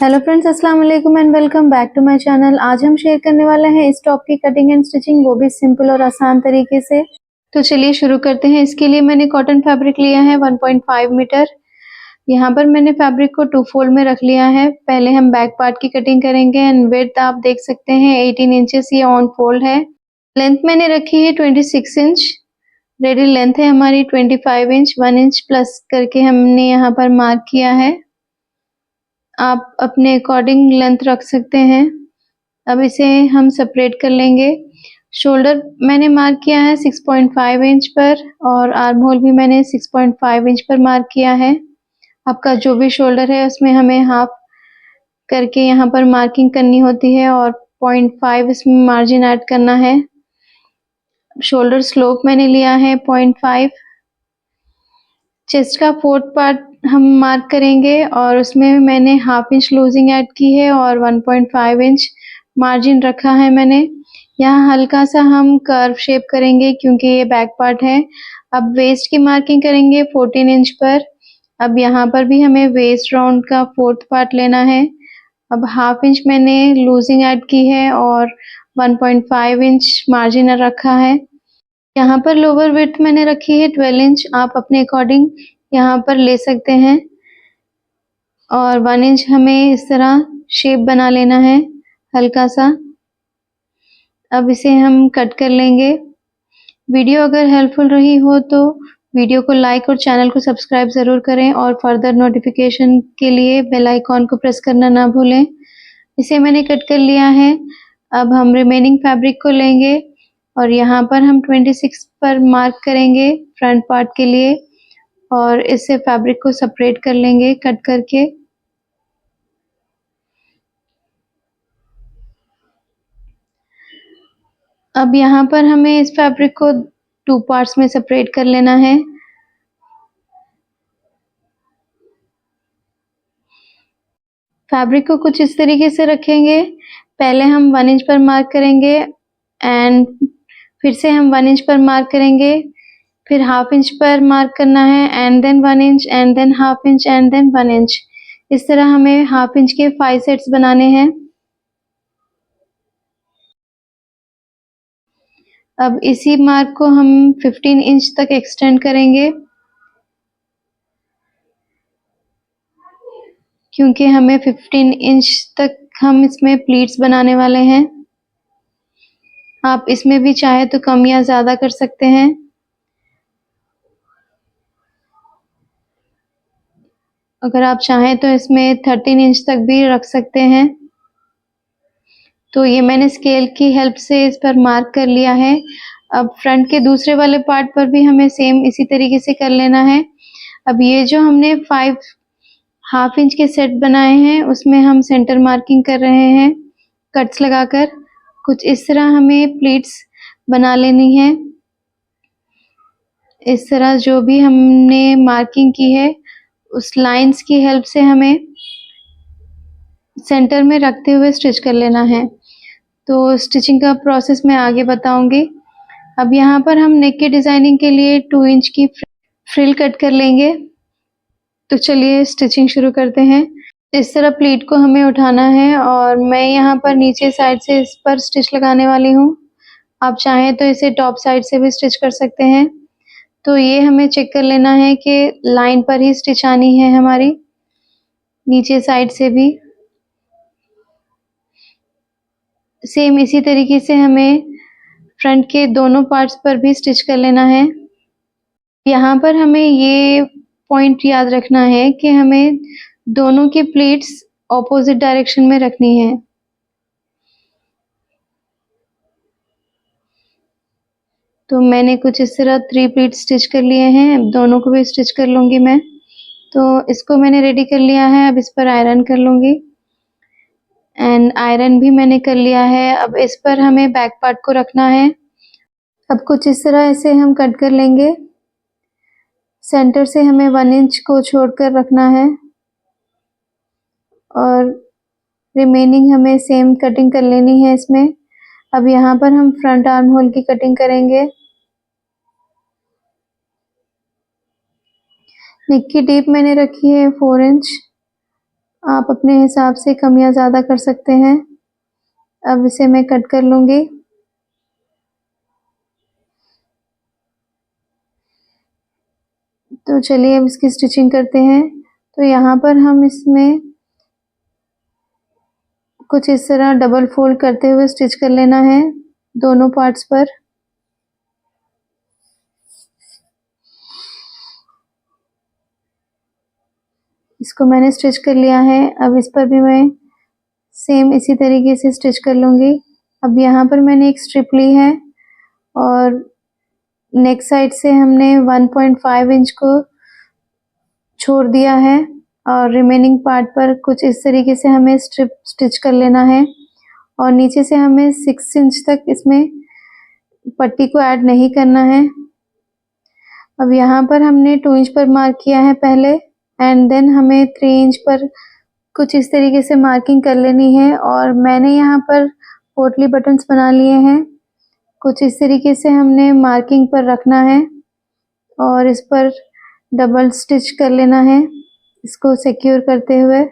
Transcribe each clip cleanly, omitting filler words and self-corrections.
Hello friends, अस्सलाम वालेकुम and welcome back to my channel. आज हम शेयर करने वाले हैं इस टॉप की कटिंग एंड स्टिचिंग, वो भी सिंपल और आसान तरीके से। तो चलिए शुरू करते हैं। इसके लिए मैंने कॉटन फैब्रिक लिया है 1.5 मीटर। यहाँ पर मैंने फैब्रिक को 2 फोल्ड में रख लिया है। पहले हम बैक पार्ट की कटिंग करेंगे एंड विड्थ आप देख सकते हैं 18 इंचेस ये ऑन फोल्ड है। लेंथ मैंने रखी है 26 इंच। रेडी लेंथ है हमारी 25 इंच। 1 इंच प्लस करके हमने यहाँ पर मार्क किया है। आप अपने अकॉर्डिंग लेंथ रख सकते हैं। अब इसे हम सेपरेट कर लेंगे। शोल्डर मैंने मार्क किया है 6.5 इंच पर और आर्म होल भी मैंने 6.5 इंच पर मार्क किया है। आपका जो भी शोल्डर है उसमें हमें हाफ करके यहाँ पर मार्किंग करनी होती है और 0.5 इसमें मार्जिन ऐड करना है। शोल्डर स्लोप मैंने लिया है 0.5। चेस्ट का 4th पार्ट हम मार्क करेंगे और उसमें मैंने हाफ इंच लूजिंग ऐड की है और 1.5 इंच मार्जिन रखा है मैंने। यहाँ हल्का सा हम कर्व शेप करेंगे क्योंकि ये बैक पार्ट है। अब वेस्ट की मार्किंग करेंगे 14 इंच पर। अब यहाँ पर भी हमें वेस्ट राउंड का 4th पार्ट लेना है। अब हाफ इंच मैंने लूजिंग ऐड की है और 1.5 इंच मार्जिन रखा है। यहाँ पर लोअर विड्थ मैंने रखी है 12 इंच। आप अपने अकॉर्डिंग यहाँ पर ले सकते हैं और 1 इंच हमें इस तरह शेप बना लेना है हल्का सा। अब इसे हम कट कर लेंगे। वीडियो अगर हेल्पफुल रही हो तो वीडियो को लाइक और चैनल को सब्सक्राइब ज़रूर करें और फर्दर नोटिफिकेशन के लिए बेल आइकॉन को प्रेस करना ना भूलें। इसे मैंने कट कर लिया है। अब हम रिमेनिंग फैब्रिक को लेंगे और यहाँ पर हम 26 पर मार्क करेंगे फ्रंट पार्ट के लिए और इससे फैब्रिक को सेपरेट कर लेंगे कट करके। अब यहाँ पर हमें इस फैब्रिक को 2 पार्ट्स में सेपरेट कर लेना है। फैब्रिक को कुछ इस तरीके से रखेंगे। पहले हम 1 इंच पर मार्क करेंगे एंड फिर से हम 1 इंच पर मार्क करेंगे, फिर हाफ इंच पर मार्क करना है and then 1 inch and then half inch and then 1 inch. इस तरह हमें हाफ इंच के 5 सेट्स बनाने हैं। अब इसी मार्क को हम 15 इंच तक एक्सटेंड करेंगे क्योंकि हमें 15 इंच तक हम इसमें प्लीट्स बनाने वाले हैं। आप इसमें भी चाहे तो कम या ज़्यादा कर सकते हैं। अगर आप चाहें तो इसमें 13 इंच तक भी रख सकते हैं। तो ये मैंने स्केल की हेल्प से इस पर मार्क कर लिया है। अब फ्रंट के दूसरे वाले पार्ट पर भी हमें सेम इसी तरीके से कर लेना है। अब ये जो हमने 5 हाफ इंच के सेट बनाए हैं उसमें हम सेंटर मार्किंग कर रहे हैं कट्स लगाकर। कुछ इस तरह हमें प्लीट्स बना लेनी है। इस तरह जो भी हमने मार्किंग की है उस लाइंस की हेल्प से हमें सेंटर में रखते हुए स्टिच कर लेना है। तो स्टिचिंग का प्रोसेस मैं आगे बताऊंगी। अब यहाँ पर हम नेक की डिजाइनिंग के लिए 2 इंच की फ्रिल कट कर लेंगे। तो चलिए स्टिचिंग शुरू करते हैं। इस तरह प्लीट को हमें उठाना है और मैं यहाँ पर नीचे साइड से इस पर स्टिच लगाने वाली हूँ। आप चाहें तो इसे टॉप साइड से भी स्टिच कर सकते हैं। तो ये हमें चेक कर लेना है कि लाइन पर ही स्टिच आनी है हमारी, नीचे साइड से भी। सेम इसी तरीके से हमें फ्रंट के दोनों पार्ट्स पर भी स्टिच कर लेना है। यहाँ पर हमें ये पॉइंट याद रखना है कि हमें दोनों की प्लीट्स ऑपोजिट डायरेक्शन में रखनी है। तो मैंने कुछ इस तरह 3 प्लीट स्टिच कर लिए हैं। अब दोनों को भी स्टिच कर लूँगी मैं। तो इसको मैंने रेडी कर लिया है। अब इस पर आयरन कर लूँगी एंड आयरन भी मैंने कर लिया है। अब इस पर हमें बैक पार्ट को रखना है। अब कुछ इस तरह इसे हम कट कर लेंगे। सेंटर से हमें 1 इंच को छोड़कर रखना है और रिमेनिंग हमें सेम कटिंग कर लेनी है इसमें। अब यहाँ पर हम फ्रंट आर्म होल की कटिंग करेंगे। नेक की डीप मैंने रखी है 4 इंच आप अपने हिसाब से कम या ज़्यादा कर सकते हैं। अब इसे मैं कट कर लूँगी। तो चलिए अब इसकी स्टिचिंग करते हैं। तो यहाँ पर हम इसमें कुछ इस तरह डबल फोल्ड करते हुए स्टिच कर लेना है दोनों पार्ट्स पर। इसको मैंने स्टिच कर लिया है। अब इस पर भी मैं सेम इसी तरीके से स्टिच कर लूँगी। अब यहाँ पर मैंने एक स्ट्रिप ली है और नेक साइड से हमने 1.5 इंच को छोड़ दिया है और रिमेनिंग पार्ट पर कुछ इस तरीके से हमें स्ट्रिप स्टिच कर लेना है और नीचे से हमें 6 इंच तक इसमें पट्टी को ऐड नहीं करना है। अब यहाँ पर हमने 2 इंच पर मार्क किया है पहले एंड देन हमें 3 इंच पर कुछ इस तरीके से मार्किंग कर लेनी है और मैंने यहाँ पर पोटली बटन्स बना लिए हैं। कुछ इस तरीके से हमने मार्किंग पर रखना है और इस पर डबल स्टिच कर लेना है इसको सिक्योर करते हुए।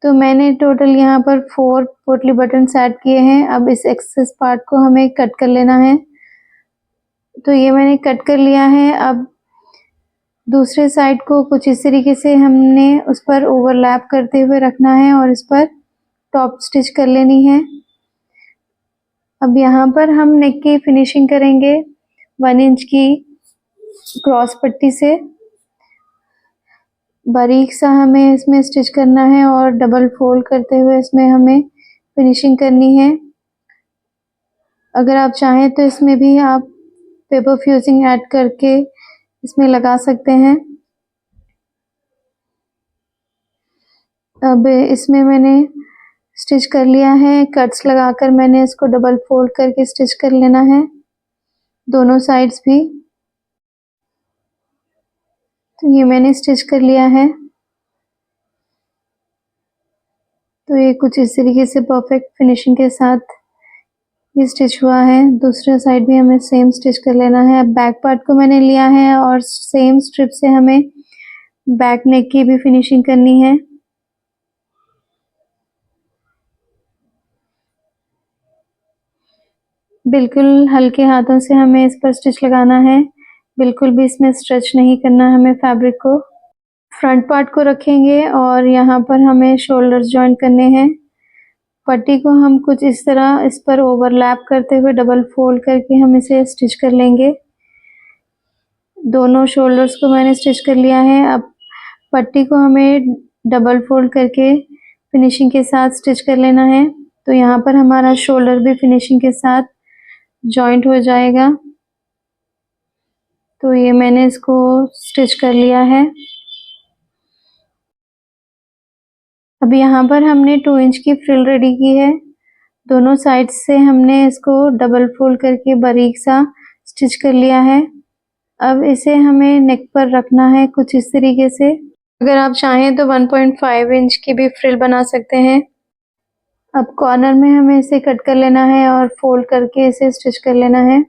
तो मैंने टोटल यहाँ पर 4 पोटली बटन्स ऐड किए हैं। अब इस एक्सेस पार्ट को हमें कट कर लेना है। तो ये मैंने कट कर लिया है। अब दूसरे साइड को कुछ इस तरीके से हमने उस पर ओवरलैप करते हुए रखना है और इस पर टॉप स्टिच कर लेनी है। अब यहाँ पर हम नेक की फिनिशिंग करेंगे 1 इंच की क्रॉस पट्टी से। बारीक सा हमें इसमें स्टिच करना है और डबल फोल्ड करते हुए इसमें हमें फिनिशिंग करनी है। अगर आप चाहें तो इसमें भी आप पेपर फ्यूजिंग ऐड करके इसमें लगा सकते हैं। अब इसमें मैंने स्टिच कर लिया है। कट्स लगाकर मैंने इसको डबल फोल्ड करके स्टिच कर लेना है दोनों साइड्स भी। तो ये मैंने स्टिच कर लिया है। तो ये कुछ इस तरीके से परफेक्ट फिनिशिंग के साथ ये स्टिच हुआ है। दूसरा साइड भी हमें सेम स्टिच कर लेना है। अब बैक पार्ट को मैंने लिया है और सेम स्ट्रिप से हमें बैक नेक की भी फिनिशिंग करनी है। बिल्कुल हल्के हाथों से हमें इस पर स्टिच लगाना है। बिल्कुल भी इसमें स्ट्रेच नहीं करना हमें फैब्रिक को। फ्रंट पार्ट को रखेंगे और यहाँ पर हमें शोल्डर्स जॉइंट करने हैं। पट्टी को हम कुछ इस तरह इस पर ओवरलैप करते हुए डबल फोल्ड करके हम इसे स्टिच कर लेंगे। दोनों शोल्डर्स को मैंने स्टिच कर लिया है। अब पट्टी को हमें डबल फोल्ड करके फिनिशिंग के साथ स्टिच कर लेना है। तो यहाँ पर हमारा शोल्डर भी फिनिशिंग के साथ जॉइंट हो जाएगा। तो ये मैंने इसको स्टिच कर लिया है। अब यहाँ पर हमने 2 इंच की फ्रिल रेडी की है। दोनों साइड से हमने इसको डबल फोल्ड करके बारीक सा स्टिच कर लिया है। अब इसे हमें नेक पर रखना है कुछ इस तरीके से। अगर आप चाहें तो 1.5 इंच की भी फ्रिल बना सकते हैं। अब कॉर्नर में हमें इसे कट कर लेना है और फोल्ड करके इसे स्टिच कर लेना है।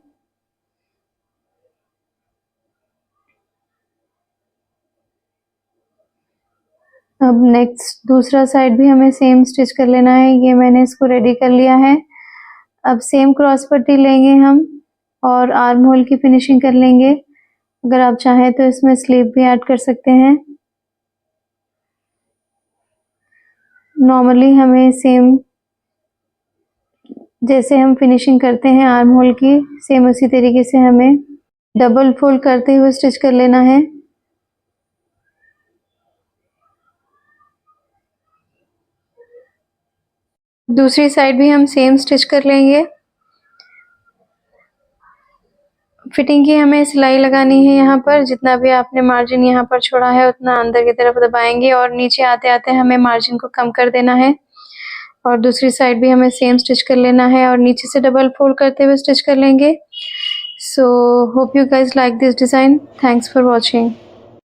अब नेक्स्ट दूसरा साइड भी हमें सेम स्टिच कर लेना है। ये मैंने इसको रेडी कर लिया है। अब सेम क्रॉस पट्टी लेंगे हम और आर्म होल की फिनिशिंग कर लेंगे। अगर आप चाहें तो इसमें स्लीव भी ऐड कर सकते हैं। नॉर्मली हमें सेम जैसे हम फिनिशिंग करते हैं आर्म होल की, सेम उसी तरीके से हमें डबल फोल्ड करते हुए स्टिच कर लेना है। दूसरी साइड भी हम सेम स्टिच कर लेंगे। फिटिंग की हमें सिलाई लगानी है। यहाँ पर जितना भी आपने मार्जिन यहाँ पर छोड़ा है उतना अंदर की तरफ दबाएंगे और नीचे आते आते हमें मार्जिन को कम कर देना है। और दूसरी साइड भी हमें सेम स्टिच कर लेना है और नीचे से डबल फोल्ड करते हुए स्टिच कर लेंगे। So hope you guys like this design. Thanks for watching.